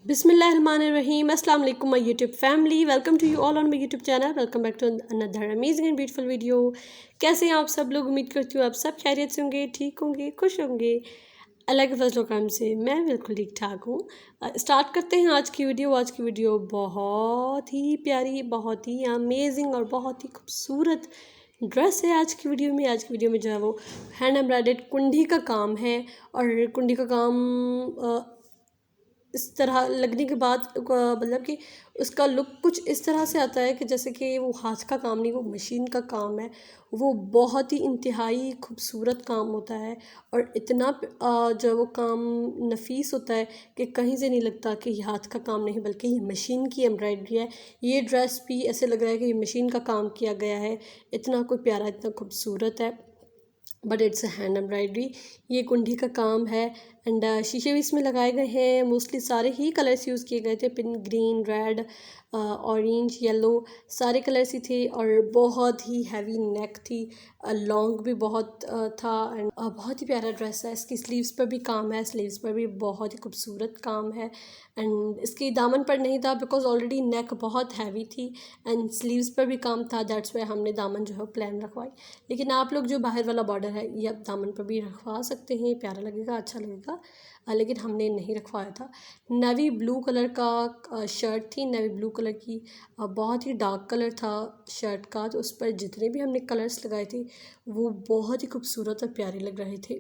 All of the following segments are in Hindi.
Bismillahirrahmanirrahim. Assalamu alaikum my YouTube family. Welcome to you all on my YouTube channel. Welcome back to another amazing and beautiful video. कैसे हैं आप सब लोग? उम्मीद करती हूँ आप सब खैरियत से होंगे, ठीक होंगे, खुश होंगे। अल्लाह के फजल करम से मैं बिल्कुल ठीक ठाक हूँ। स्टार्ट करते हैं आज की वीडियो। आज की वीडियो बहुत ही प्यारी, बहुत ही अमेजिंग और बहुत ही खूबसूरत ड्रेस है। आज की वीडियो में जो है वो हैंड एम्ब्रॉयडर्ड कुंडी का काम है। और कुंडी का काम इस तरह लगने के बाद मतलब कि उसका लुक कुछ इस तरह से आता है कि जैसे कि वो हाथ का काम नहीं, वो मशीन का काम है। वो बहुत ही इंतहाई खूबसूरत काम होता है और इतना जो वो काम नफीस होता है कि कहीं से नहीं लगता कि ये हाथ का काम नहीं बल्कि ये मशीन की एम्ब्रॉयडरी है। ये ड्रेस भी ऐसे लग रहा है कि ये मशीन का काम किया गया है। इतना कोई प्यारा, इतना खूबसूरत है, बट इट्स हैंड एम्ब्रॉयडरी। ये कुंडी का काम है एंड शीशे भी इसमें लगाए गए हैं। मोस्टली सारे ही कलर्स यूज़ किए गए थे, pink, green, red, orange, yellow, सारे कलर्स ही थे। और बहुत ही हैवी नेक थी, लॉन्ग भी बहुत था एंड बहुत ही प्यारा ड्रेस है। इसकी स्लीव्स पर भी काम है, स्लीव्स पर भी बहुत ही खूबसूरत काम है। एंड इसकी दामन पर नहीं था बिकॉज ऑलरेडी नेक बहुत हैवी थी एंड स्लीव्स पर भी काम था, दैट्स वाई हमने दामन जो है प्लेन रखवाई। लेकिन आप लोग जो बाहर वाला बॉर्डर है ये आप दामन पर भी रखवा सकते हैं, प्यारा लगेगा, अच्छा लगेगा। लेकिन हमने नहीं रखवाया था। नेवी ब्लू कलर का शर्ट थी, नेवी ब्लू कलर की, बहुत ही डार्क कलर था शर्ट का। तो उस पर जितने भी हमने कलर्स लगाए थे वो बहुत ही खूबसूरत और प्यारे लग रहे थे।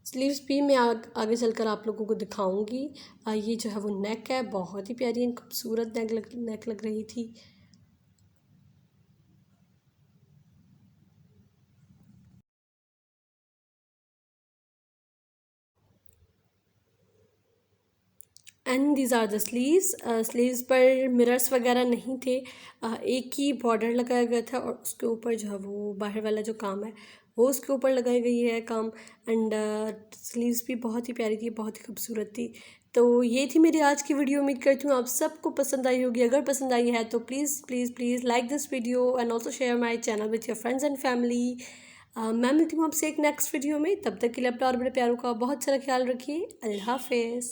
स्लीव्स भी मैं आगे चलकर आप लोगों को दिखाऊंगी। ये जो है वो नेक है, बहुत ही प्यारी एंड खूबसूरत नेक लग रही थी। And these are the sleeves. Sleeves पर मिरर्स वगैरह नहीं थे, एक ही बॉर्डर लगाया गया था और उसके ऊपर जो है वो बाहर वाला जो काम है वो उसके ऊपर लगाई गई है काम। एंड स्लीव्स भी बहुत ही प्यारी थी, बहुत ही खूबसूरत थी। तो ये थी मेरी आज की वीडियो। उम्मीद करती हूँ आप सबको पसंद आई होगी। अगर पसंद आई है तो please please please like this video and also share my channel with your friends and family. मैं मिलती हूँ आपसे एक नेक्स्ट वीडियो में। तब तक के लिए अपना और बड़े प्यारों का बहुत सारा ख्याल रखिए। अल्लाह हाफिज़।